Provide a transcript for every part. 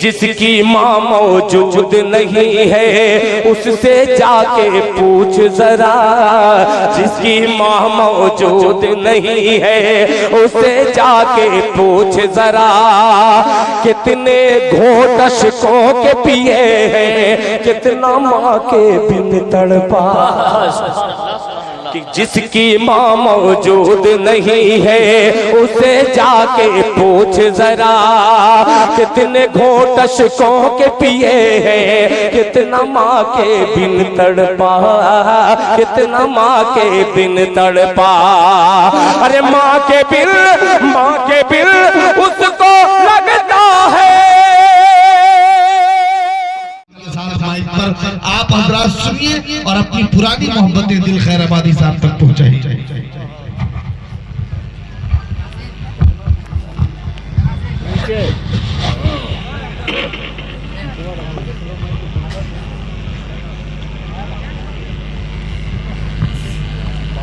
जिसकी माँ मौजूद नहीं है उससे जाके पूछ जरा, जिसकी माँ मौजूद नहीं है उससे जाके पूछ जरा, कितने घोट अश्कों के पिए हैं, कितना माँ के बिन तड़पा। कि जिसकी माँ मौजूद नहीं है उसे जाके पूछ जरा, कितने घोट अश्कों के पिए हैं, कितना माँ के बिन तड़पा, कितना माँ के बिन तड़पा। अरे माँ के बिन उसको लगता है। पर आप हजरात सुनिए और अपनी पुरानी मोहब्बतें दिल खैराबादी साहब तक पहुंचाइए।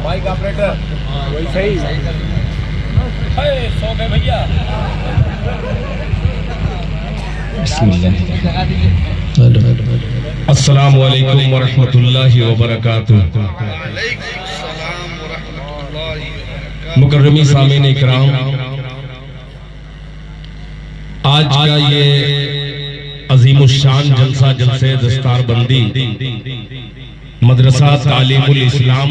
माइक ऑपरेटर वही सही सो गए भैया। अस्सलामु अलैकुम वरहमतुल्लाहि वबरकातुहू। मुकर्रमी सामीन इकराम, आज का ये अजीमुश्शान जलसा जलसे दस्तारबंदी मदरसा तालीमुल इस्लाम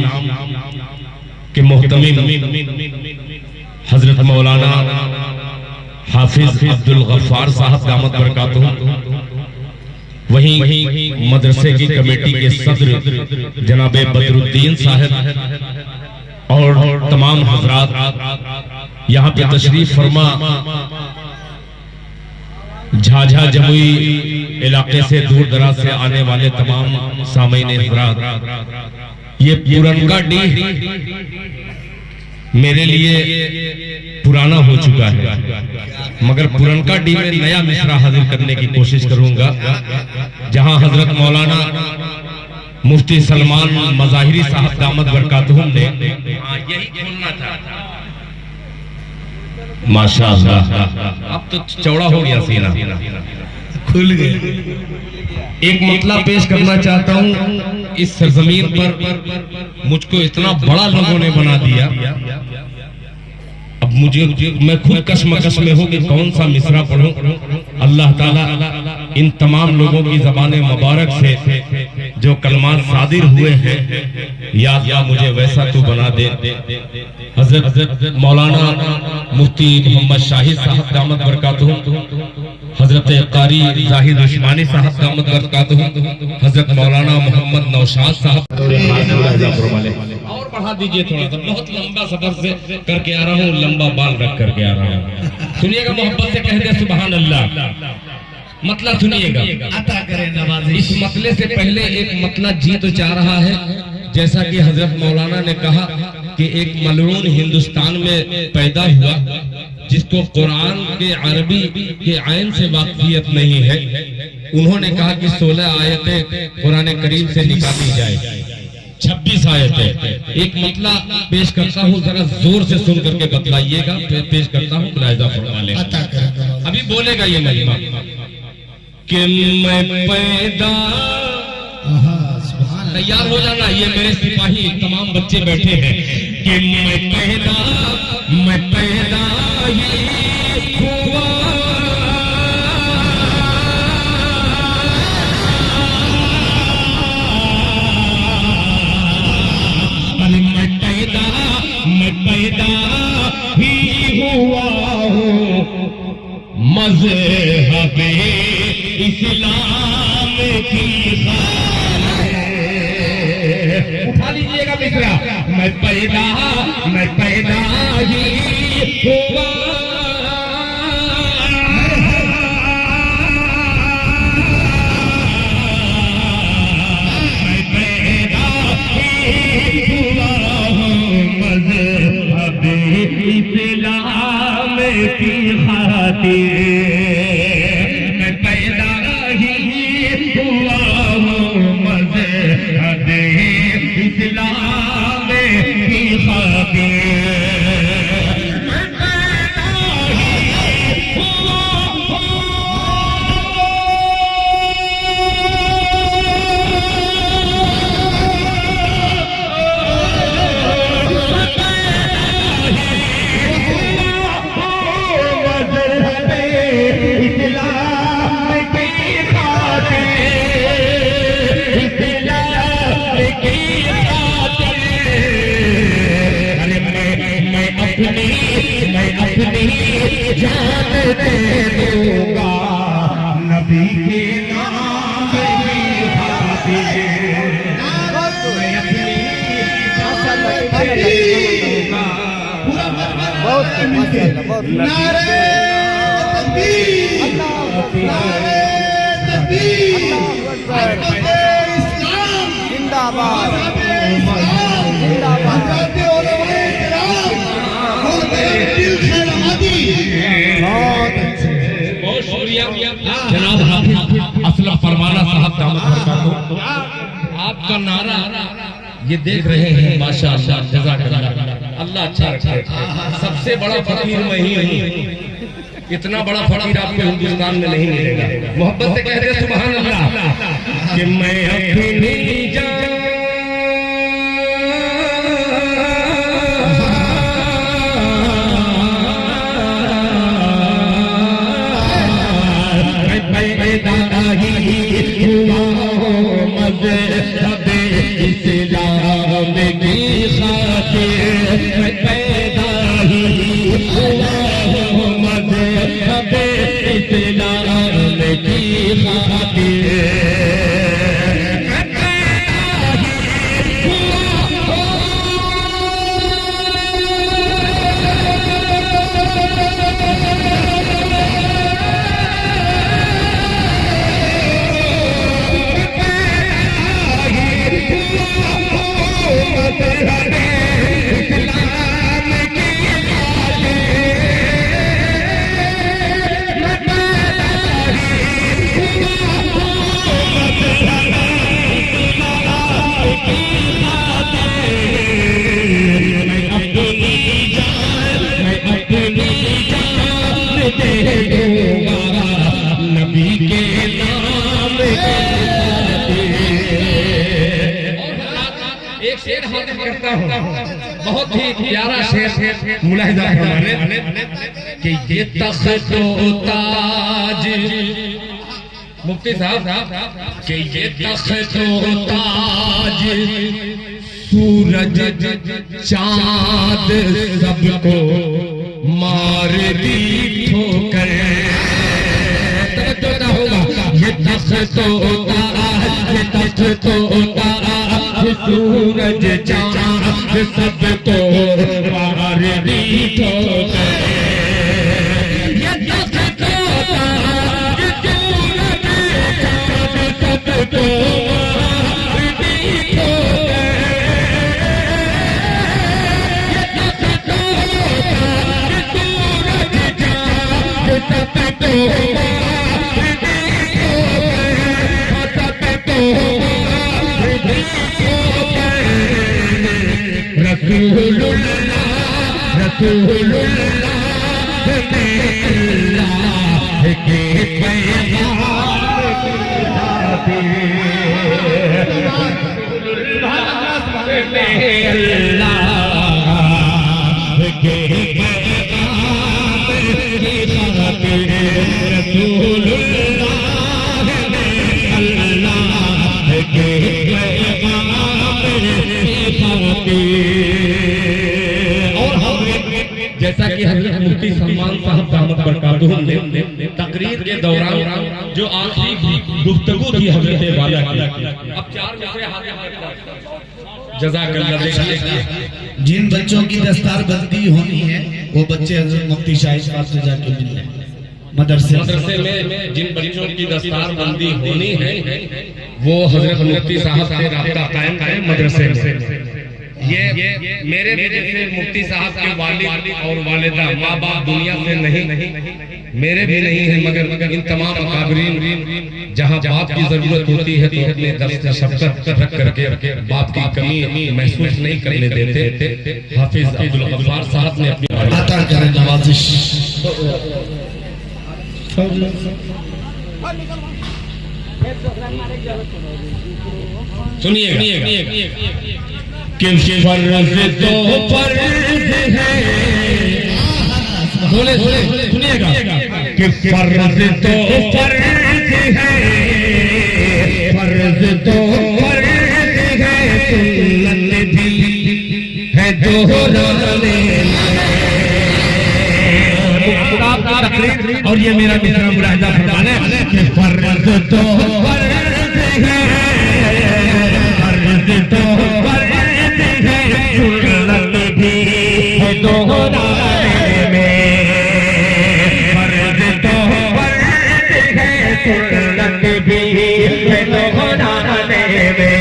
के मोहतमिम हजरत मौलाना हाफिज अब्दुल गफ्फार साहब दामत बरकातुहू, वहीं मदरसे की कमेटी के सदर जनाबे बदरुद्दीन साहब और तमाम हजरात यहाँ पे तशरीफ फरमा झाझा जमुई इलाके से दूर दराज से आने वाले तमाम सामीन हजरात, ये पुरनका डी मेरे लिए पुराना हो चुका है, मगर पुरनका डी में नया मिसरा हाजिर करने की कोशिश करूंगा, जहां हजरत मौलाना मुफ्ती सलमान मज़ाहिरी साहब दामत बरकातुहू ने यही खोलना था। माशाअल्लाह, अब तो चौड़ा हो गया सीना, खुल गए। एक मतला पेश करना चाहता हूँ। इस सरजमीन पर मुझको इतना बड़ा लोगों ने बना दिया, अब मुझे मैं खुद कशमकश में हूँ कि कौन सा मिसरा पढ़ूं। अल्लाह ताला इन तमाम लोगों की ज़बाने मुबारक से जो कलमात सादिर हुए हैं, या अल्लाह मुझे वैसा तू बना दे। हजरत मौलाना मुफ्ती मोहम्मद शाहिद साहब दामत बरकातुहू, हजरत कारी जाहिद उस्मानी साहब दामत बरकातुहू, हजरत मौलाना मोहम्मद नौशाद साहब, और बढ़ा दीजिए थोड़ा सा, बहुत लंबा सफर से करके आ रहा हूँ, लंबा बाल रख करके आ रहा हूँ। सुनिएगा, मोहब्बत से कह दे सुभान अल्लाह। मतला सुनिएगा, अता करे नवाज़िश। इस मतले से पहले एक मतला जी तो चाह रहा है, जैसा कि हजरत मौलाना ने कहा कि एक मलऊन हिंदुस्तान में पैदा हुआ जिसको कुरान के अरबी के आयन से वाकिफियत नहीं है। उन्होंने कहा कि 16 आयतें कुरान करीम से निकाली जाए, 26 आयतें। एक मतला पेश करता हूँ, जरा जोर से सुन करके बतलाइएगा। पेश करता हूँ, मुलाहिजा फरमा लें। अभी बोलेगा ये महिमा कि मैं पैदा, तैयार हो जाना, ये मेरे सिपाही तमाम बच्चे बैठे हैं कि मैं पैदा ही हुआ, मैं पैदा ही हुआ हूँ मज़हब-ए इस्लाम की खातिर। उठा लीजिएगा मिसरा, मैं पैदा ही हुआ, मैं पैदा ही हुआ हूँ मज़हब-ए इस्लाम की खातिर। मैं पैदा ही हुआ हूँ मज़हब-ए इस्लाम की खातिर। मैं पैदा नारे तकबीर, नारे तकबीर, हज़रत इस्लाम जिंदाबाद, हज़रत उलमाए किराम, मोहतरम दिल खैर आबादी। बहुत शुक्रिया जनाब हाफिज असलम फरमाना साहब दामद बरकातहू। आपका नारा ये देख रहे हैं माशाअल्लाह, जज़ाकल्लाह, अल्लाह अच्छा रखे। सबसे बड़ा फकीर मैं ही हूँ, इतना बड़ा फकीर आपको हिंदुस्तान में नहीं मिलेगा। मोहब्बत से कह दे सुभान अल्लाह कि मैं अपनी जान इस्लाम की खातिर पैदा ही हुआ हूँ, मज़हब इस्लाम की खातिर नबी के नाम एक शेर हाजिर करता हूँ, बहुत ही प्यारा शेर मुलाहिजा फरमाने कि ये तख्त व ताज, मुफ्ती साहब कि ये तख्त व ताज सूरज चांद सबको मार दी ठोकर। तवज्जो होगा, ये तख्त व ताज, ये तख्त व ताज सूरज चांद सबको मार दी ठोकर। ये तख्त व ताज सूरज चांद सबको मार दी ठोकर। रसूलुल्लाह रसूलुल्लाह के पैगाम जैसा कि हज़रत मुफ्ती सलमान साहब दामद बरकातहू ने तकरीर के दौरान जो आखिरी गुफ्तगू थी हज़रत वाला की, अब 4 मिसरे हाजिर जज़ाकल्लाह। जिन बच्चों की दस्तार बंदी होनी है वो बच्चे हज़रत मुफ्ती शाहिद साहब से जाके मिल लें। मदरसे में जिन बच्चों की दस्तार बंदी होनी है वो हज़रत मुफ्ती साहब से राब्ता कायम करें मदरसे में। ये मेरे जैसे मुफ्ती साहब के वालिद और वालिदा माँ बाप दुनिया से नहीं, मेरे भी नहीं है, मगर इन तमाम अकाबरीन जहाँ बाप की जरूरत होती है तो अपने दर्द शफ़क़त रख करके बाप की कमी महसूस नहीं करने देते। हाफिज अब्दुल गफ्फार साहब ने अपनी अता करें नवाजिश। सुनिएगा कि फर्ज तो फर्ज है, बोले सुनिएगा कि फर्ज तो फर्ज है, फर्ज तो फर्ज है, सुन्नत भी है दोहराने। और ये मेरा मिसरा मुलाहिजा फरमाने कि फर्ज तो फर्ज है, फर्ज तो फर्ज है, सुन्नत भी है दोहराने। सुन्नत भी है दोहराने में।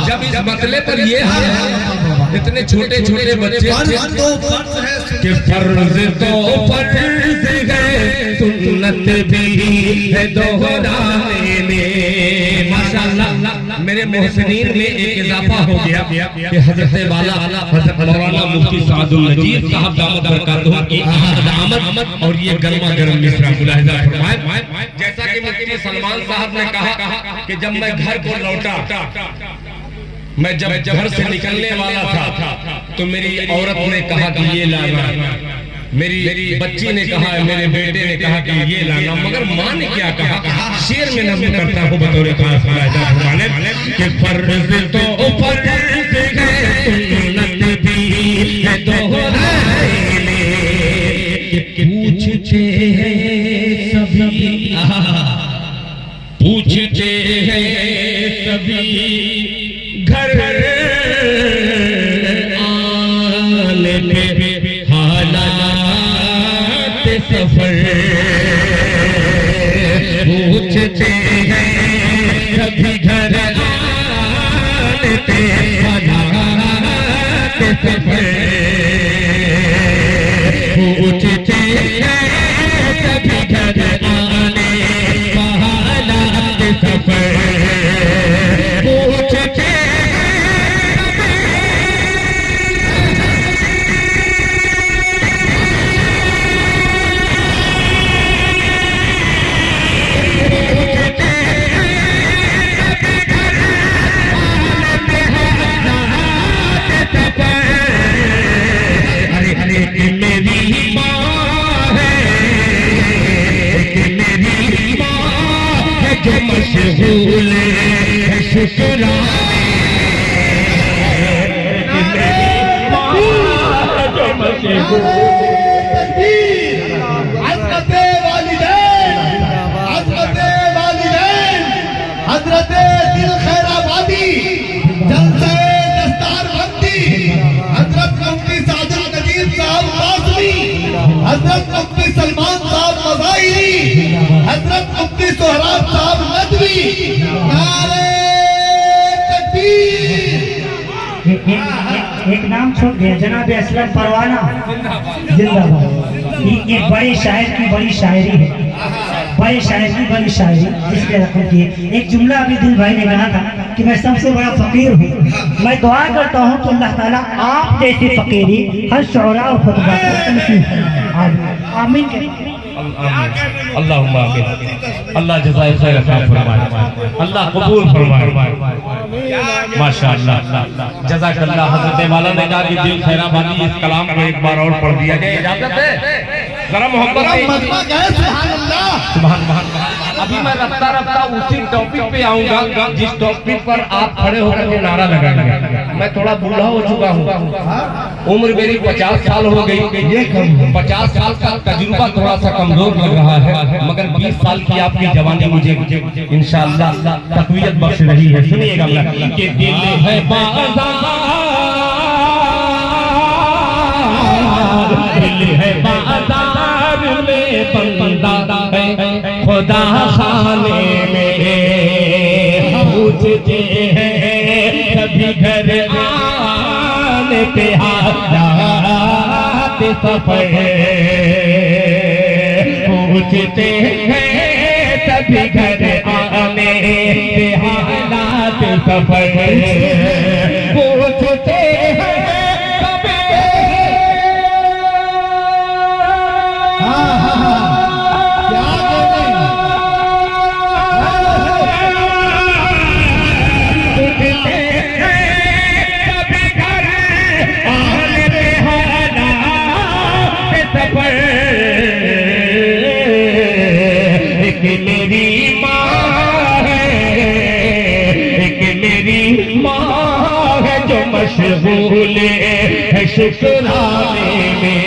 जब इस मसले पर ये है, इतने छोटे छोटे बच्चे कि फर्ज तो फर्ज है सुन्नत भी है दोहराने में। माशाअल्लाह मेरे मोहसिनीन में एक इजाफा हो गया कि हजरत वाला हजरत मौलाना मुफ्ती सादुल नजीर साहब दामद बरकातहू की आमद और ये गर्मा गर्म मिसरा मुलाहिजा फरमाए। जैसा कि मुफ्ती सलमान साहब ने कहा कि जब मैं घर को लौटा, मैं जब घर से निकलने वाला था तो मेरी औरत ने कहा कि ये लाना, मेरी बच्ची ने कहा, मेरे बेटे ने कहा कि ये लाना, मगर माँ ने क्या कहा? शेर में नज़्म करता हूँ बतौर खास कि फर्ज तो फर्ज है सुन्नत भी है दोहराने में। पूछते हैं सभी, पूछते हैं सभी घर आने पे हालात सफर, पूछते हैं सभी घर आने पे हालात सफर, पूछते हैं सभी घर आने हालात सफर, पूछते मशगूल है शुक्राने जो मशगूल हज़रते वालिदैन, हज़रते वालिदैन, हज़रते दिल खैराबादी, जलसे दस्तारबंदी, हज़रत मुफ्ती सादुल नजीर साहब कासमी, हज़रत मुफ्ती सलमान साहब मज़ाहिरी, हज़रत मुफ्ती सोहराब साहब नदवी, नारे तकबीर। एक नाम छूट गया, जनाब असलम परवाना जिंदाबाद। ये बड़े शायर की बड़ी शायरी है, बड़े शायर की बड़ी शायरी, इसलिए रखूँ की एक जुमला अभी दिल भाई ने कहा था कि मैं सबसे बड़ा फकीर हूँ। मैं दुआ करता हूँ कि अल्लाह ताला आप जैसी फकीरी हर शौरा और खुतबा आमीन। अल्लाहुम्मा आमीन। अल्लाह जज़ाए खैर अता फरमाए, अल्लाह कबूल फरमाए। माशाअल्लाह जज़ाकल्लाह। हज़रत वाला ने कहा कि दिल खैराबादी इस कलाम को एक बार और पढ़ दिया जाए, इजाजत है? जरा मोहब्बत से सुभान अल्लाह। अभी मैं रफ्ता रफ्ता उसी टॉपिक पे आऊंगा जिस टॉपिक पर आप खड़े होकर के नारा लगाएंगे। मैं थोड़ा बूढ़ा हो चुका हूँ, उम्र मेरी 50 साल हो गई। ये 50 साल का तजुर्बा थोड़ा सा कमजोर लग रहा है, मगर 20 साल की आपकी जवानी मुझे इंशाअल्लाह तकवीयत बख्श रही है। सुनिएगा कि दिल है बाज़ार, दिल है बाज़ार में बंदा है खुदा खाने में, पूछते हैं सभी घर आने पे हालात सफर, पूछते हैं सभी घर आने पे हालात सफर, पूछते हैं माँ है, एक मेरी माँ है जो मशगूल है शुक्राने में,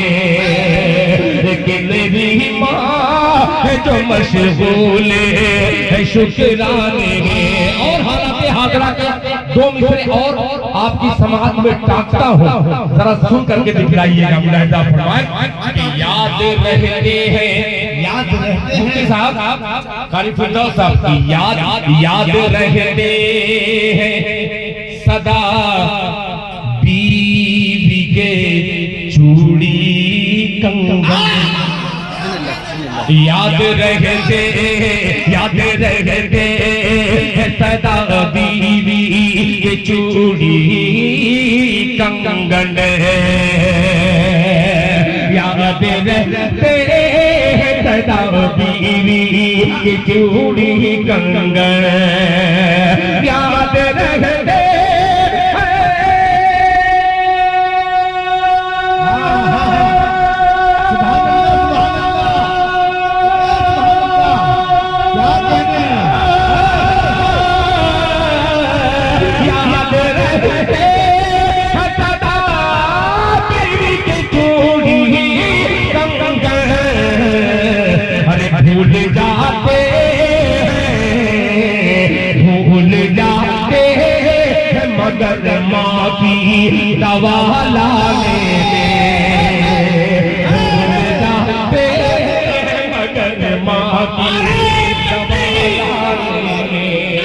एक मेरी माँ है जो मशगूल है शुक्राने में। और हालांकि हाजरा के दो मिसरे और आपकी समाज में टाकता हूँ, जरा सुन करके दिखलाइएगा। मुलाहिजा फरमाएं कि याद रहते हैं, याद रहते मुफ्ती हैं साहब कारी फिरदौस साहब की याद रहते हैं सदा बीवी के चूड़ी कंगन, याद रहते सदा बीवी के चूड़ी कंगन, याद रहते सदा बीवी के चूड़ी कंगन, याद रहते भूल जाते हैं मगर माँ की दवा लाने में, भूल जाते हैं मगर माँ की दवा लाने में।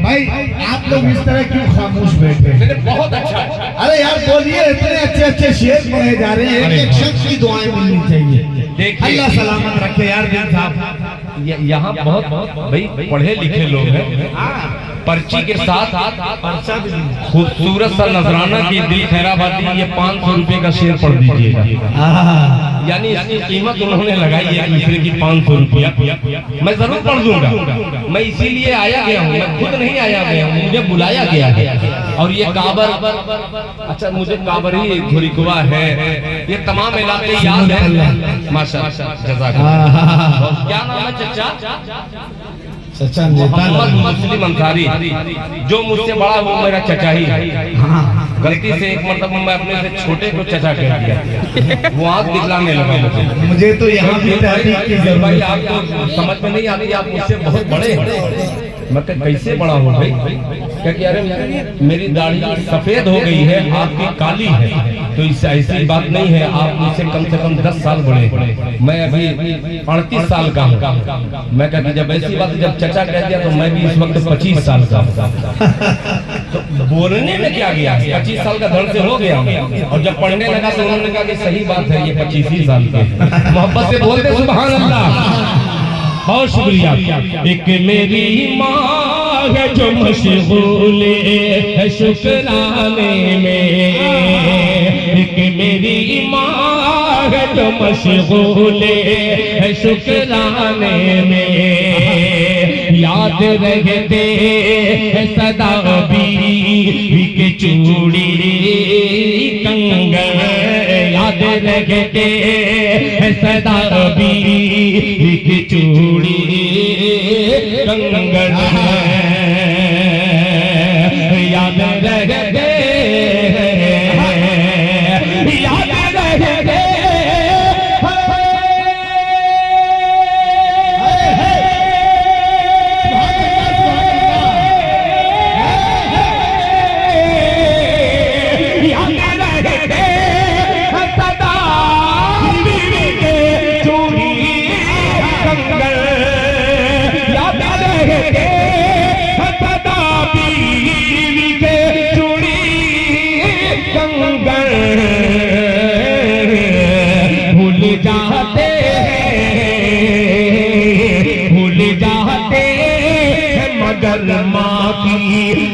भाई आप लोग इस तरह क्यों खामोश बैठे हैं? बहुत अच्छा। अरे यार बोलिए, इतने अच्छे अच्छे शेर पढ़े जा रहे हैं, एक शख्स की दुआएं मिलनी चाहिए। अल्लाह सलामत रखे यार दिन साहब। यहाँ बहुत भाई पढ़े लिखे लोग हैं, पर्ची के साथ खूबसूरत सा नजराना की दिल खैराबादी, ये 500 रुपए का शेर पढ़ दीजिएगा। यानी इसकी कीमत उन्होंने लगाई है दूसरे की 500 रुपया। मैं जरूर पढ़ दूंगा, मैं इसीलिए आया गया हूँ, मैं खुद नहीं आया गया हूँ, मुझे बुलाया गया है। और ये काबर, अच्छा मुझे काबर ही धुरिकुआ है, ये तमाम इलाके याद है माशाअल्लाह। जज़ाकल्लाह। क्या नाम है चचा? मोहम्मद मुस्लिम अंसारी। जो मुझसे बड़ा वो मेरा चचा ही है। गलती से एक मरतबा मैं अपने से छोटे को चचा कह दिया, वो आँख दिखलाने लगा मुझे तो यहाँ भी तहरीक की जरूरत भाई है। आपको समझ में नहीं आती, आप मुझसे बहुत बड़े हैं। मैं कैसे बड़ा हूँ भाई? क्या कि अरे मेरी दाढ़ी सफेद हो गई है, आपकी काली है, तो इससे ऐसी बात नहीं है। आप मुझसे कम से कम 10 साल बड़े हैं, मैं अभी 38 साल का हूँ। मैं कहती जब ऐसी बात, जब चचा कह दिया तो मैं भी इस वक्त 25 साल का हूँ। तो बोलने में क्या गया, 25 साल का धड़ से हो गया। और जब पढ़ने लगा तो उन्होंने कहा कि सही बात है, ये 25 साल के। मोहब्बत से बोलते सुभान अल्लाह। बहुत शुक्रिया। एक मेरी माँ है जो मशगूल है शुक्राने में, एक मेरी माँ है जो मशगूल है शुक्राने में, याद रहते हैं सदा बीवी के चूड़ी कंगन, याद रहते हैं सदा बीवी की चूड़ी कंगन, याद रहते याद रहते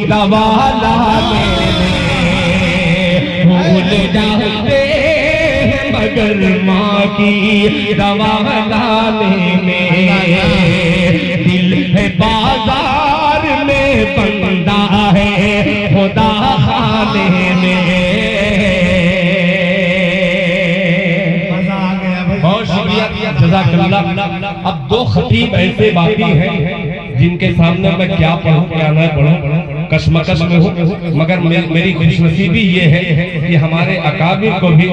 दवा लाने में भूल जाते हैं मगर माँ की दवा लाने में। दिल है बाजार में बंदा है खुदा खाने में। बहुत शुक्रिया, जज़ाकल्लाह। अब दो खतीब ऐसे बाकी हैं जिनके सामने मैं क्या पढ़ूं क्या न पढ़ूं, कशमकश में हूं, मगर मेरी खुशनसीबी ये है कि हमारे अकाबिर को भी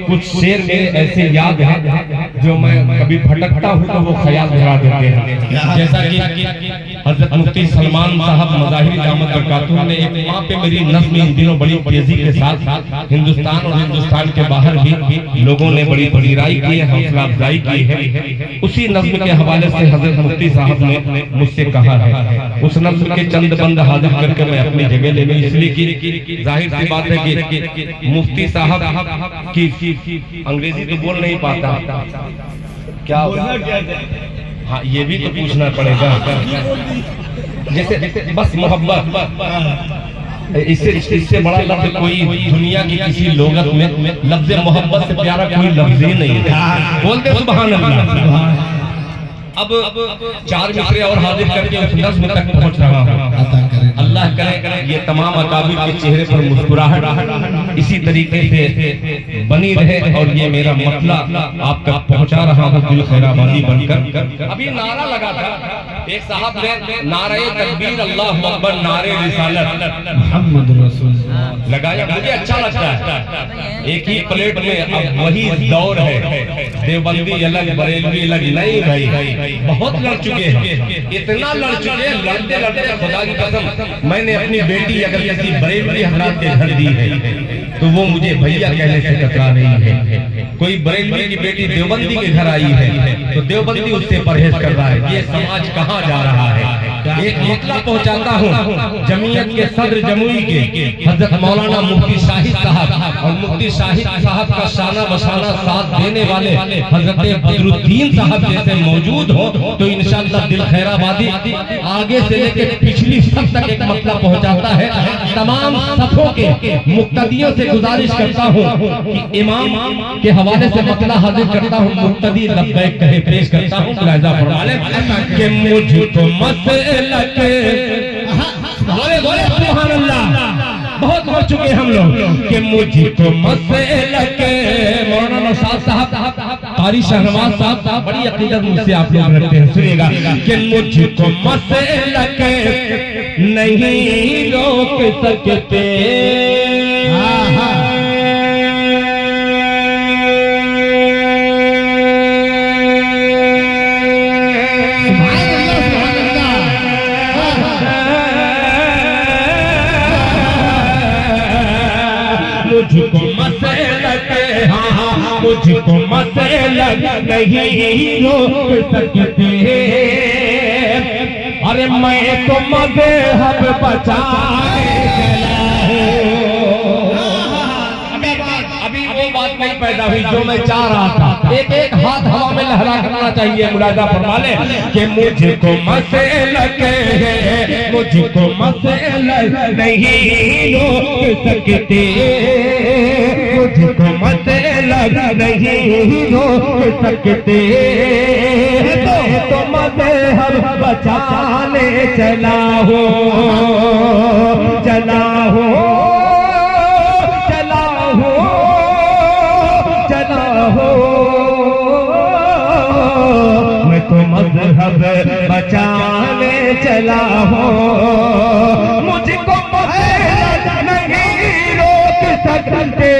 कुछ शेर मेरे ऐसे याद है जो मैं कभी भटकता हूं तो वो ख्याल दिला देते हैं। जैसा कि हजरत मुफ्ती सलमान साहब मज़ाहिर दामत बरकातुहू ने एक वहाँ पे मेरी नज़्म इन दिनों बड़ी तेजी के साथ हिंदुस्तान और हिंदुस्तान के बाहर भी लोगों ने बड़ी पजीराई की है, हौसला अफजाई की है। उसी नज़्म के हवाले से हजरत मुफ्ती साहब ने मुझसे कहा है, उस नज़्म के चंद बंद हाजिर करके मैं अपनी जगह ले लूं, इसलिए कि जाहिर सी बात है कि मुफ्ती साहब की अंग्रेजी तो बोल नहीं पाता, क्या हाँ ये भी तो पूछना पड़ेगा। जैसे बस मोहब्बत, इससे बड़ा लफ्ज कोई दुनिया की किसी लोगत में लफ्ज मोहब्बत से प्यारा कोई लफ्ज ही नहीं है। बोलते सुभान अल्लाह। अब चार मिसरे और हाजिर करके उस नज़्म तक पहुंच रहा हूं। अल्लाह करे ये तमाम अकाबिर के चेहरे पर मुस्कुराहट इसी तरीके से बनी रहे और ये मेरा मतला आप तक पहुंचा रहा हूं दिल खैराबादी बनकर। अभी नारा लगा था एक साहब ने, नारे तकबीर अल्लाहु अकबर नारे रिसालत मोहम्मद रसूल लगाया, मुझे अच्छा लगता है। एक ही प्लेट में अब वही दौर है, देवबंदी अलग बरेलवी अलग नहीं भाई, बहुत लड़ चुके हैं, इतना लड़ चुके हैं, लड़ते लड़ते खुदा की कसम मैंने अपनी बेटी अगर किसी बरेलवी हजरात के घर दी है तो वो मुझे भैया कहने से कतरा रही है। कोई बरेलवी की बेटी देवबंदी के घर आई है तो देवबंदी उससे परहेज कर रहा है। ये समाज कहाँ जा रहा है? एक मतला पहुंचाता हूँ जमीयत के सदर जमुई के हजरत मौलाना मुफ्ती शाहिद साहब और मुफ्ती शाहिद साहब का शाना बशाना साथ देने वाले हजरत बदरुद्दीन साहब जैसे मौजूद हो तो इंशाअल्लाह दिल खैराबादी आगे से लेकर पिछली सब तक एक मतला पहुंचाता है। तमाम सफों के मुक्तदियों से गुजारिश करता हूँ कि इमाम के हवाले से मतला हाजिर करता हूँ, मुक्तदी लब्बैक कहे पेश करता हूँ। मुलाहिजा फरमा लें कि मुझको मसलक बोले बोले सुभान अल्लाह, बहुत हो चुके हम लोग कि मुझको मसलक मौलाना साहब कारी शहनवाज साहब बड़ी अकीदत मुझसे आप लोग रखते हैं, सुनिएगा कि मुझको मसलक नहीं रोक सकते मुझको मसलक, हाँ मुझको मसलक नहीं रोक सकते। अरे मैं तो मज़हब बचाने अभी वो बात नहीं पैदा हुई जो मैं चाह रहा था। एक एक हाथ हवा में लहरा करना चाहिए। मुलाहिजा फरमा ले कि मुझको मसलक है, मुझको मसलक नहीं रोक सकते, मुझको मसलक नहीं रोक सकते। तो मज़हब बचाने चला हो, चला हो, चला हो, चला हो। मैं तो मज़हब बचाने चला हो, मुझको मसलक नहीं रोक सकते।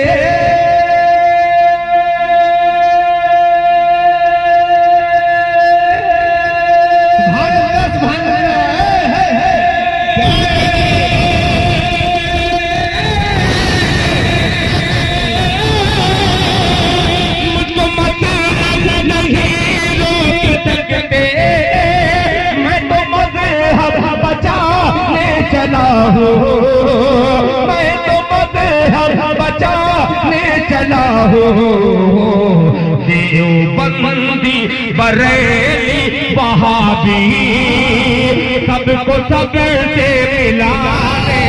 मैं तो मज़हब बचाने चला हूँ। देवबंदी बरेली वहाबी सबको सबसे मिलाने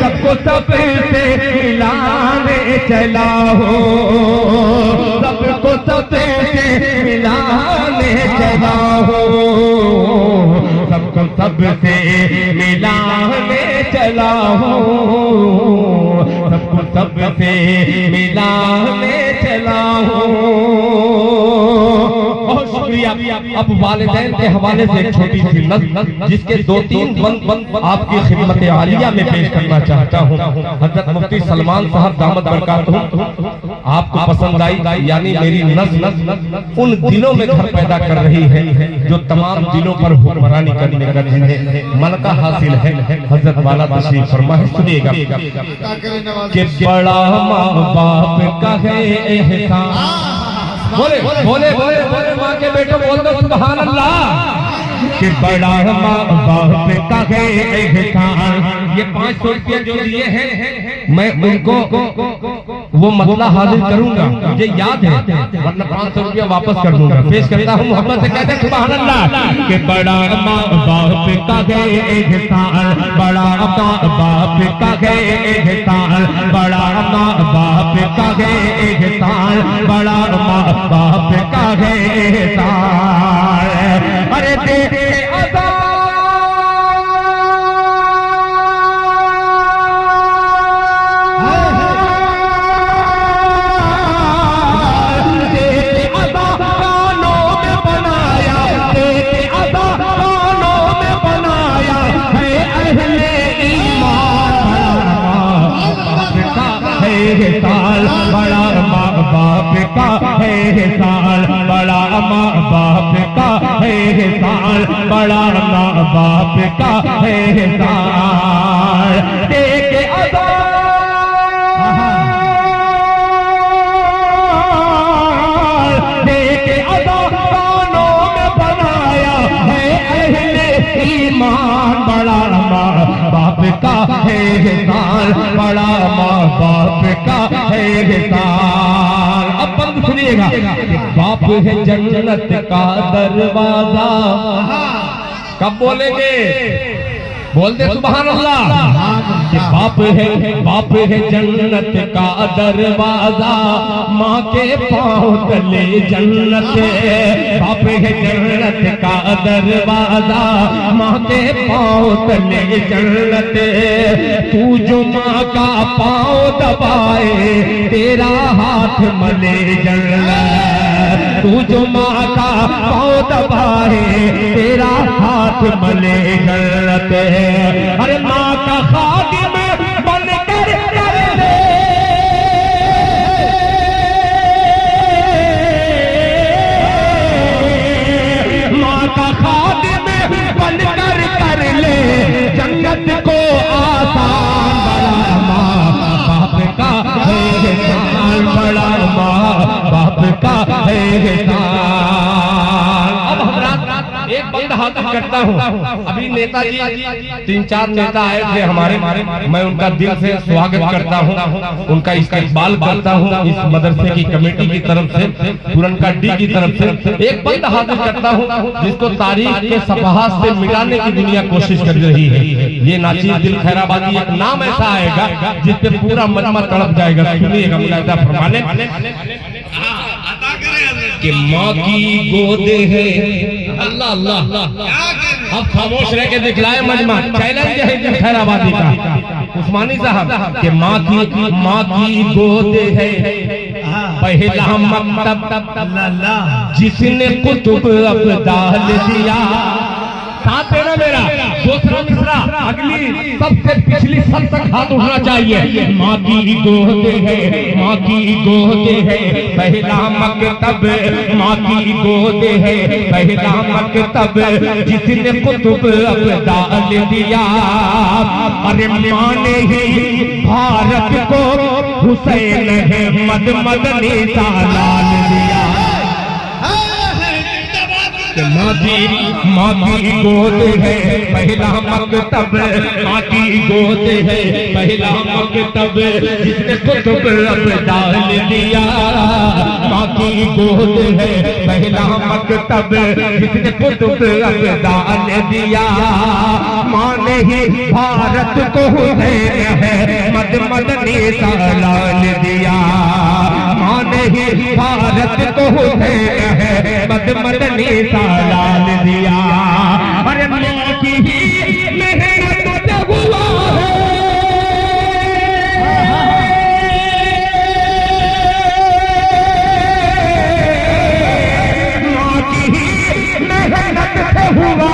सबको सब से मिलाने चला हो, सबको सब से मिलाने चला हो, सबको सब से मिलाने चला हो, सबको सब से मिलाने चला हो। बहुत शुक्रिया। अब वालिदैन के हवाले से एक छोटी सी नज़्म जिसके 2-3 बंद आपकी खिदमत आलिया में पेश करना चाहता हूँ। हज़रत मुफ्ती सलमान साहब दामद बरकातहू आपको पसंद आई, यानी मेरी नज़्म उन दिलों में घर पैदा कर रही है जो तमाम दिलों पर हुक्मरानी करने का जिन्हें मन का हासिल है। हज़रत वाला तशरीफ फरमाए, सुनिएगा कि बड़ा माँ बाप का है एहसान। बोले बोले बोले बोले माँ के बेटो बोल दो सुभान अल्लाह। कि बड़ा माँ बाप का है एहसान। ये 500 रुपये जो दिए हैं मैं उनको वो मसला हाजिर करूंगा, मुझे याद है, वरना 500 रुपया वापस कर दूंगा। पेश करता हूँ मोहम्मद से, कहते हैं सुभान अल्लाह। कि बड़ा माँ बाप का है एहसान, बड़ा माँ बाप का है एहसान, बड़ा माँ बाप का है एहसान, बड़ा माँ बाप का है एहसान। अरे दे साल बड़ा माँ बाप का है साल, बड़ा माँ बाप का है साल, बड़ा माँ बाप का है साल। देखे अदा देखे अदा कानों में बनाया है अहले ईमान, बड़ा माँ बाप का है साल, बड़ा माँ बाप का है साल। अब बंद सुनिएगा। बाप है जन्नत का दरवाजा। कब बोलेंगे? बोल दे सुभान अल्लाह। बाप है जन्नत का दरवाजा, माँ के पाँव तले जन्नत। बाप है जन्नत का दरवाजा, माँ के पाँव तले जन्नत। तू जो माँ का पाँव दबाए तेरा हाथ मले जन्नत। तू जो माँ का पाँव दबाए तेरा हाथ मले जन्नत। अरे माँ का खादिम बन कर कर ले, माँ का खादिम बन कर ले जन्नत को आसान। बड़ा माँ बाप का है साल, बड़ा माँ बाप का है साल। अब हजरात एक बंद हाजिर करता हूँ। अभी नेताजी 3-4 नेता आए थे हमारे, मैं उनका दिल से स्वागत करता हूँ, उनका इस्तकबाल करता हूँ इस मदरसे की कमेटी की तरफ से, पुरनका डी की तरफ से। एक बंद हाजिर करता हूँ जिसको तारीख के सफहात से मिटाने की दुनिया कोशिश कर रही है। ये नाचीज दिल खैराबादी एक नाम ऐसा आएगा जिसपे पूरा मजमा तड़प जाएगा। सुनिएगा मुलाहिजा फरमाने कि माँ की गोद है। अल्लाह अल्लाह। अब खामोश रह के दिखलाए मजमा, चैलेंज है दिल खैराबादी का उस्मानी साहब के माँ की गोद है पहला मकतब जिसने कुतुब अब्दाल दिया। साथ देना मेरा दूसरा मिसरा अगली सबसे पिछली सब तक हाथ उठना चाहिए। माँ की गोद है, माँ की गोद है पहला मकतब, माँ की गोद है पहला मकतब जिसने कुतुब अब्दाल दिया। अरे माँ ने ही भारत को हुसैन अहमद मदनी सालाल दिया। कि माँ की गोद है पहला मकतब, माँ की गोद है पहला मकतब, जिसने कुतुब अब डाल दिया। माँ की गोद है पहला मकतब, जिसने कुतुब अब डाल दिया। माँ ने ही भारत को हुसैन है मद मदनी सालाल दिया। माँ ने ही भारत को हुसैन है मद मदनी सालाल दिया। अरे माँ की ही मेहनत हुआ है, माँ की ही मेहनत से हुआ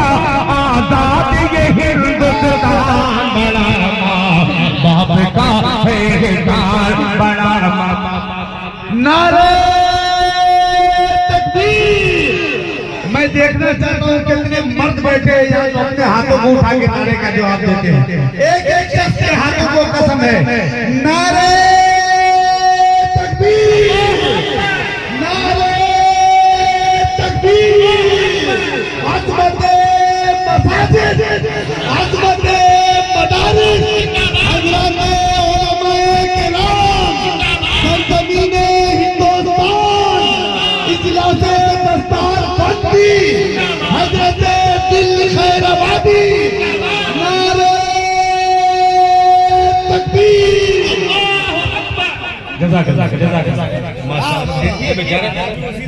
आजाद ये हिंदुस्तान। बड़ा माँ बाप का है दान, बड़ा माँ। नारे तकबीर। मैं देखना चाहता हूँ कितने मर्द बैठे हैं यहाँ जो अपने हाथों को उठा के नारे का जवाब देते हैं। एक एक शख्स के हाथों को कसम है, नारे तकबीर, नारे तकबीर। अज़मत मसाजिद, अज़मत मदारिस, हज़रत उलमाए किराम, सरज़मीने हिंदुस्तान, इजलासे दस्तारबंदी, हज़रत दिल खैराबादी। नारे तकबीर। माशाअल्लाह। देखिए बेचारे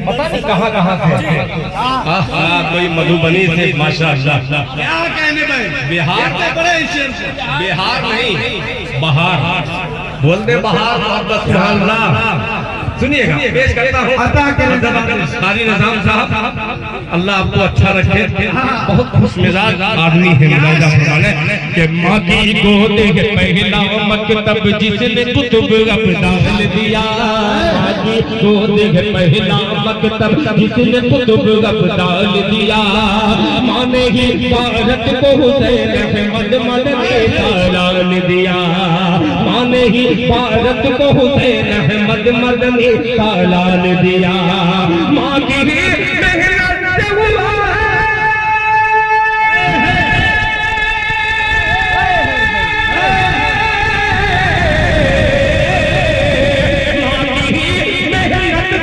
पता नहीं कहाँ से, कोई मधुबनी से, माशाअल्लाह। क्या कहने भाई, बिहार से बड़े शेर से, बिहार नहीं बहार बोलते, बहार सुभान अल्लाह। सुनिएगा, पेश करता हूँ कारी निजाम साहब, अल्लाह आपको अच्छा रखे। बहुत खुश मिजाज आदमी है, मुलाजा फरमाने कि माँ की गोद है पहला मकतब, जिसने कुतुब अब डाल दिया। माँ की गोद है पहला मकतब, जिसने कुतुब अब डाल दिया। माँ ने ही भारत को हुसैन अहमद मदनी डाल दिया। माँ ने ही भारत को हुसैन अहमद मदनी डाल दिया। माँ की मेहनत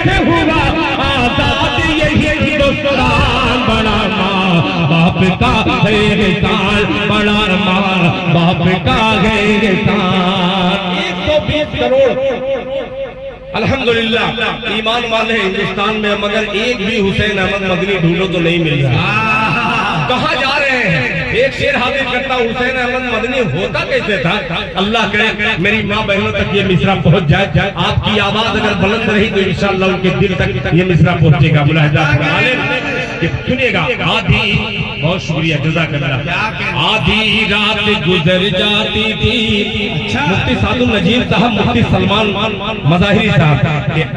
से हुआ आजाद यही हिंदुस्तान। बड़ा माँ बाप का है एहसान, बड़ा माँ बाप का है एहसान। 120 करोड़ अल्हम्दुलिल्लाह ईमान वाले हिंदुस्तान में, मगर एक भी हुसैन अहमद मदनी ढूंढो तो नहीं मिल रहा। कहाँ जा रहे हैं? एक शेर हाजिर करता, हुसैन अहमद मदनी होता कैसे था? अल्लाह करे मेरी माँ बहनों तक ये मिसरा पहुंच जाए। आपकी आवाज अगर बुलंद रही तो इंशाअल्लाह उनके दिल तक ये मिसरा पहुंचेगा। मुलाहिजा सुनिएगा। आधी, बहुत शुक्रिया, जज़ाकल्लाह। आधी रात गुजर जाती थी, मुफ्ती सादुल नजीर साहब, मुफ्ती सलमान मज़ाहिरी साहब,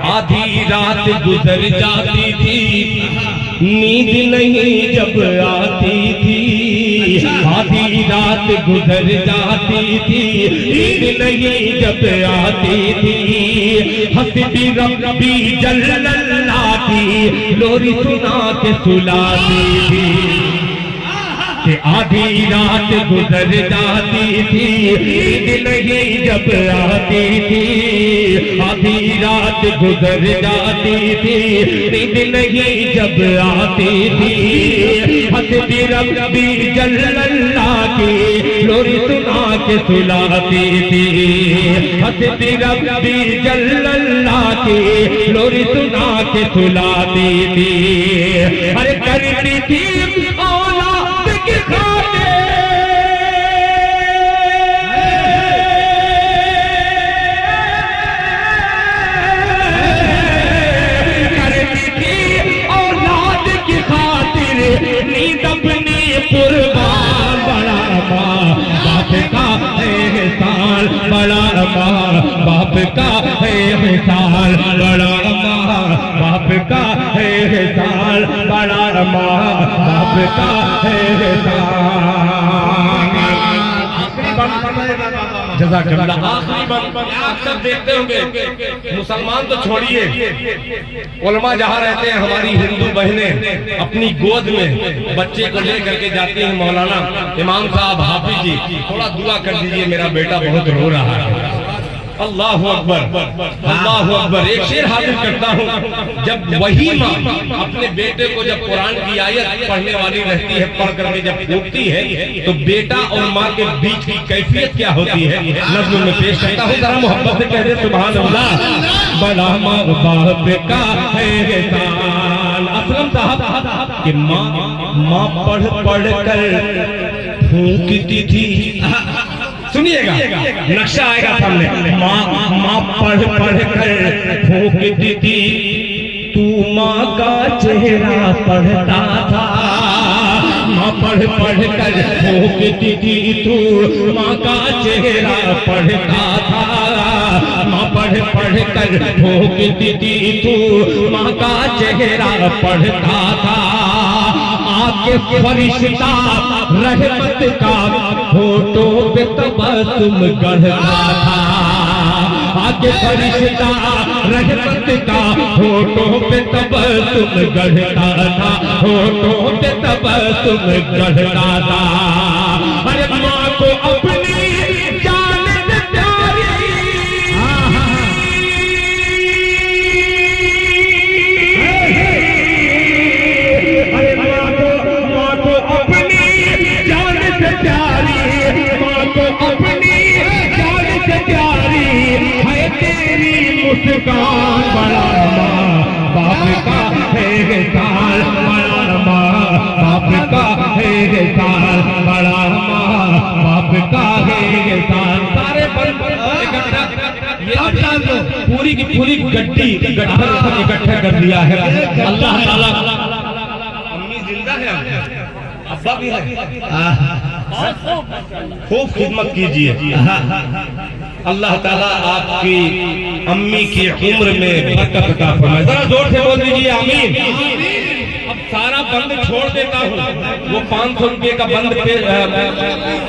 आधी रात गुजर जाती थी, नींद नहीं जब आती थी। आधी रात गुजर जाती थी, नींद नहीं जब आती थी। हंसती रब्बी जल्लल्लाह की लोरी सुना के सुलाती थी। कि आधी रात गुजर जाती थी, नींद नहीं जब आती थी। आधी रात गुजर जाती थी, नींद नहीं जब आती थी। हंसती रब्बी जल्लल्लाह की लोरी सुना के सुलाती थी। हंसती रब्बी जल्लल्लाह की लोरी सुना के सुलाती थी। अरे करती थी औलाद की खातिर, करती थी औलाद की खातिर नींद अपनी कुर्बान। बड़ा माँ बाप का है एहसान, बड़ा माँ बाप का है एहसान, बड़ा माँ बाप का है एहसान, बड़ा माँ बाप का है एहसान। जज़ाकल्लाह। आखिरी बात अक्सर देखते होंगे, मुसलमान तो छोड़िए, उलमा जहाँ रहते हैं, हमारी हिंदू बहनें अपनी गोद में बच्चे को ले करके जाते हैं मौलाना इमाम साहब हाफिज जी, थोड़ा दुआ कर दीजिए, मेरा बेटा बहुत रो रहा है। अल्लाह अकबर, अल्लाह अकबर। एक शेर हाजिर करता हूँ, जब वही माँ अपने बेटे को जब कुरान की आयत पढ़ने वाली रहती है, पढ़ करके जब पूछती है तो बेटा और माँ के बीच की कैफियत क्या होती है, नज़्म में पेश करता हूँ, जरा मोहब्बत से कह दे सुभान अल्लाह। बड़ा माँ बाप का है एहसान। असलम साहब कि माँ पढ़ पढ़ कर फूंकती थी, सुनिएगा नक्शा आएगा सामने। माँ पढ़ पढ़ कर फूंकती थी, तू माँ का चेहरा पढ़ता था। माँ पढ़ पढ़ कर फूंकती थी, तू माँ का चेहरा पढ़ता था। माँ पढ़ पढ़ कर फूंकती थी, तू माँ का चेहरा पढ़ता था। आके फरिश्ता रहमत का फोटो पे तबस्सुम गढ़ता था। आके फरिश्ता रहमत का फोटो पे तबस्सुम गढ़ता था, फोटो पे तबस्सुम गढ़ता था। अरे माँ को अपनी जान से प्यारी, अरे माँ को अपनी जान से प्यारी, माँ को अपनी जान से प्यारी है तेरी मुस्कान। बड़ा माँ बाप का है एहसान, बड़ा माँ बाप का है एहसान, बड़ा माँ बाप का है एहसान। सारे पूरी की पूरी गड्डी इकट्ठा कर लिया है अल्लाह ताला। अम्मी जिंदा है, अब्बा भी है, खूब खिदमत कीजिए। अल्लाह ताला आपकी अम्मी की उम्र में बरकत अता फरमाए। जरा जोर से बोल दीजिए आमीन। अब सारा बंद छोड़ देता हूँ, वो 500 रुपये का बंद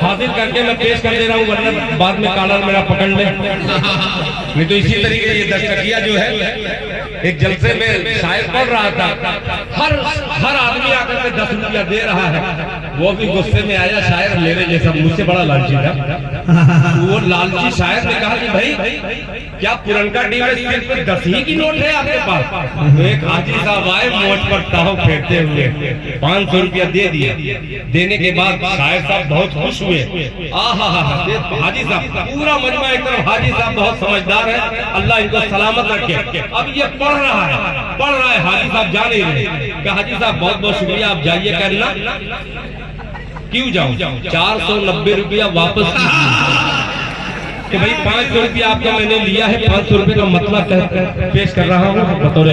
हाजिर करके मैं पेश कर दे रहा हूँ, वरना बाद में कालर मेरा पकड़ ले। नहीं तो इसी तरीके से ये दस्तकिया जो है, एक जलसे में शायर पढ़ रहा था, हर आदमी आकर के 10 रुपया दे रहा है। वो भी गुस्से में आया, शायर मेरे जैसा, मुझसे बड़ा लालची था। वो लालची शायर ने कहा कि भाई क्या पुरनका डीएस सिर्फ 10 ही की नोट है आपके पास? तो एक हाजी साहब आए, मोट पर ताव फेरते हुए 500 रुपया दे दिए। देने के बाद शायर साहब बहुत खुश हुए। आहा, हाजी साहब पूरा मजमा एक तरफ, हाजी साहब बहुत समझदार है, अल्लाह इनको सलामत रखे। अब ये पढ़ रहा है, हाजी साहब जा नहीं रहे। कहा हाजी साहब बहुत बहुत शुक्रिया, आप जाइए करना। क्यों जाऊं? 490 रुपया वापस कि भाई 500 रुपया आपका मैंने लिया है, 500 रुपये का मतलब पेश कर रहा हूँ बतौर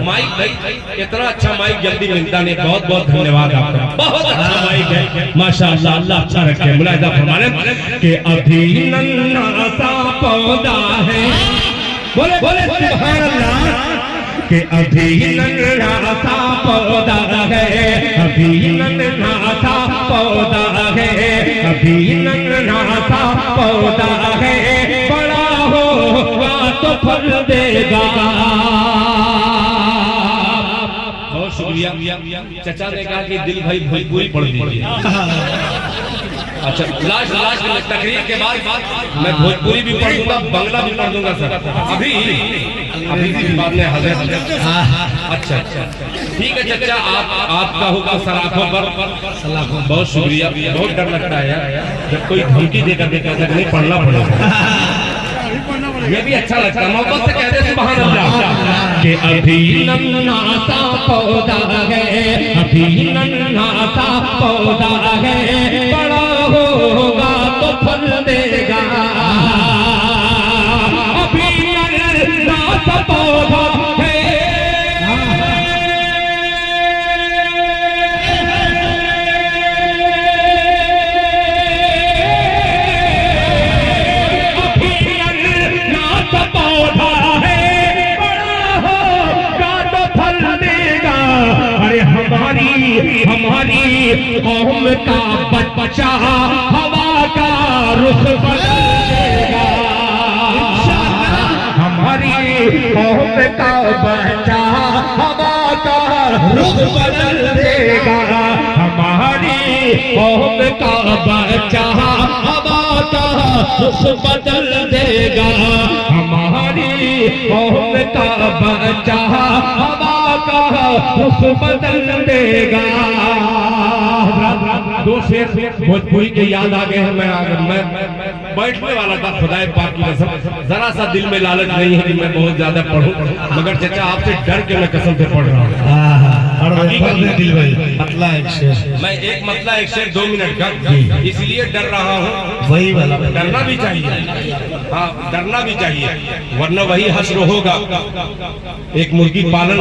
माइक। भाई इतना अच्छा माइक जल्दी मिलता नहीं, बहुत बहुत धन्यवाद आपका, बहुत अच्छा माइक है माशाअल्लाह, अल्लाह अच्छा रखे। मुलाहिजा फरमाने कि अभी नन्हा सा पौधा है, बोले बोले सुभान अल्लाह, कि अभी नन्हा सा पौधा है, अभी नन्हा सा पौधा है, अभी नन्हा सा पौधा है, बड़ा होगा तो फल देगा। बहुत शुक्रिया। चचा ने कहा कि दिल भाई भोजपुरी पढ़ दीजिए। अच्छा, लास्ट तकरीर के बाद मैं भोजपुरी भी पढ़ दूंगा, बांग्ला भी पढ़ दूंगा सर। अभी भी बाद में हजरत। अच्छा ठीक है चचा, आपका होगा सलाखों पर। बहुत शुक्रिया। बहुत डर लगता है यार, जब कोई धमकी देकर नहीं पढ़ना पड़ेगा, ये भी अच्छा लगता है। मोहब्बत से कहते सुभान अल्लाह कि अभी नन्हा सा पौधा है, अभी नन्हा सा पौधा है, बड़ा होगा तो फल देगा। अभी नन्हा सा पौधा है, हमारी कौम का बच्चा हवा का रुख बदलेगा। हमारी कौम का बच्चा हवा का रुख बदल देगा, हमारी कौम का बच्चा हवा का रुख बदल देगा, हमारी कौम का बच्चा हवा का रुख बदल देगा। दो शेर भोजपुरी के याद आ गए हैं। मैं बैठने वाला था, खुदाए पाक की कसम, जरा सा दिल में लालच नहीं है कि मैं बहुत ज्यादा पढ़ूं, मगर चाचा आपसे डर के मैं कसम से पढ़ रहा हूँ। दिल भाई मतला एक शेर, मैं एक मतला एक शेर 2 मिनट का इसलिए डर रहा हूँ। वही वाला डरना भी चाहिए, हाँ डरना भी चाहिए, वरना वही हश्र होगा। एक मुर्गी पालन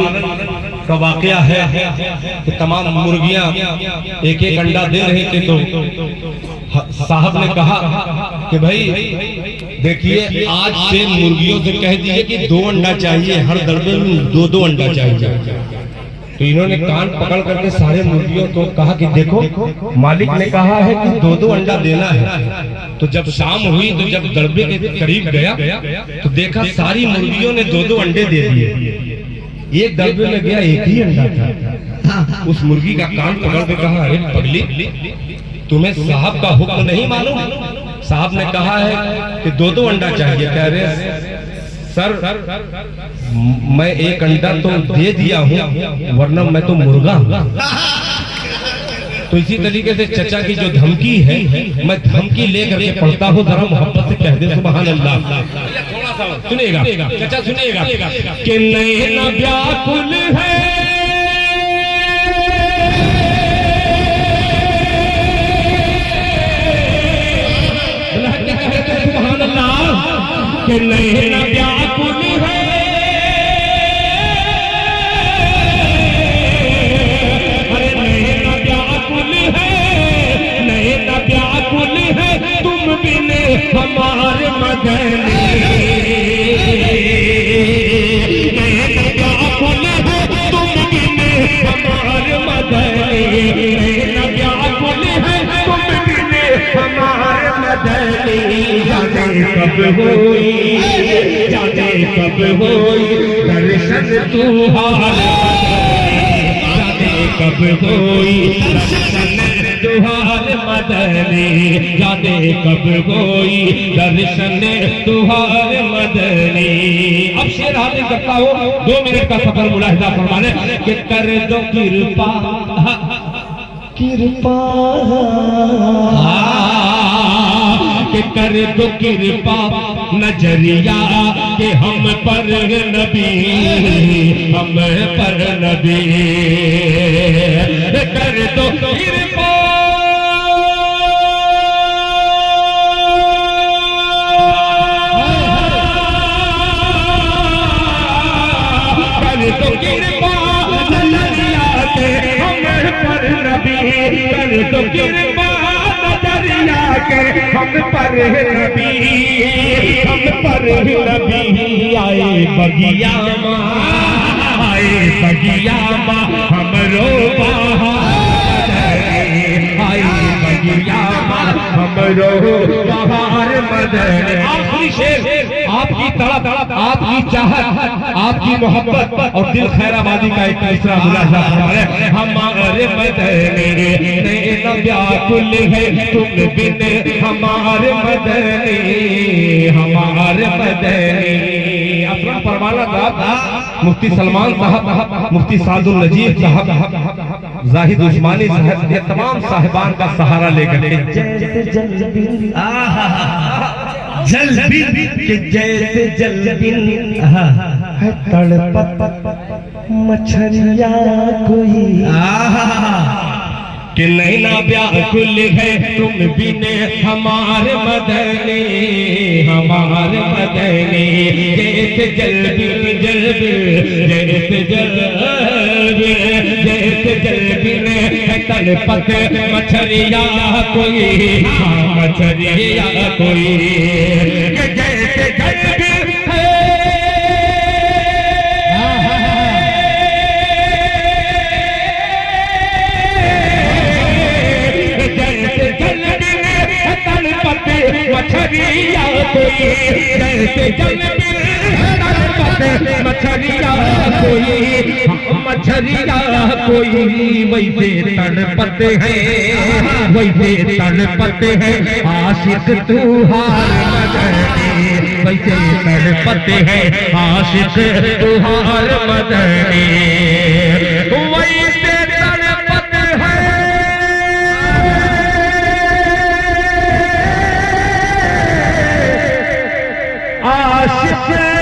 का वाकया है कि तमाम मुर्गियां एक एक अंडा दे रही थी, तो साहब ने कहा कि भाई देखिए आज से मुर्गियों से कह दिए कि 2 अंडा चाहिए, हर दड़बे में 2-2 अंडा चाहिए। तो इन्होंने कान पकड़ करके सारे मुर्गियों को कहा कि देखो मालिक ने कहा है कि 2-2 अंडा देना है। तो जब शाम हुई तो जब दड़बे के करीब गया तो देखा सारी मुर्गियों ने 2-2 अंडे दे दिए। एक दड़बे में गया, एक ही अंडा था। उस मुर्गी का कान पकड़ के कहा, अरे पगली तुम्हें साहब का हुक्म नहीं मालूम? साहब ने कहा है कि 2-2 अंडा चाहिए। कह रहे सर मैं एक अंडा तो दे दिया हूँ, वरना मैं तो मुर्गा हूँ। तो इसी तरीके से चचा की जो धमकी है, मैं धमकी लेकर के पढ़ता हूँ, जरा मोहब्बत से कह दे सुभान अल्लाह। सुनिएगा चचा, सुनिएगा कि नैना व्याकुल है, सुभान अल्लाह, कि नैना व्याकुल है, अरे नैना व्याकुल है, नैना व्याकुल है, तुम बिने हमारे मदनी, नैना व्याकुल है, तुम बिने हमारे मदनी, नैना व्याकुल है, तुम बिने हमारे मदनी। जाने कब होई, जाने कब होई दर्शन तुम्हारे, जाने कब होई दर्शन तुम्हारे मदनी, जाने कब होई दर्शन तुम्हारे मदनी। अब शेर हाजिर करता हूँ, 2 मिनट का सफर मुलाहिजा फरमाने कि कर दो कृपा, कृपा के कर दो कृपा नजरिया के हम पर नबी, हम पर नबी, कर दो कृपा, कर दो कृपा नजरिया के हम पर नबी, कर दो कृपा नजरिया के हम पर नबी, हम पर नबी। आए बगिया माँ, आए बगिया माँ हमरो बहार, आए बगिया माँ हमरो बहार मदन। आखिरी शेर, आपकी तड़प, आपकी चाहत, आपकी मोहब्बत और दिल खैराबादी का एक तीसरा मुलाजा है। हमारे मदनी नैना व्याकुल है, तुम बिन हमारे मदनी, हमारे मदनी। असलम परवाना साहब, मुफ्ती सलमान साहब, मुफ्ती सादुल नजीब साहब, जाहिद उस्मानी साहब, ये तमाम साहिबान का सहारा लेकर जलबिन के जैसे जलबिन है तड़पत मछलिया कोई, कि नैना व्याकुल है, तुम बिने हमारे मदनी, हमारे मदनी। जैसे जलबिन जलबिन, जैसे जलबिन, जैसे जलबिन है तड़पत मछलिया कोई, मछलिया कोई, जैसे जलबिन है, मछलिया कोई, जैसे जलबिन तड़पते मछरिया कोई, मछरिया कोई वैसे तड़पते हैं, वैसे तड़पते हैं आशिक तू हार मदनी, वैसे तड़पते हैं आशिक तू हार मदनी, वैसे तड़पते हैं आशिक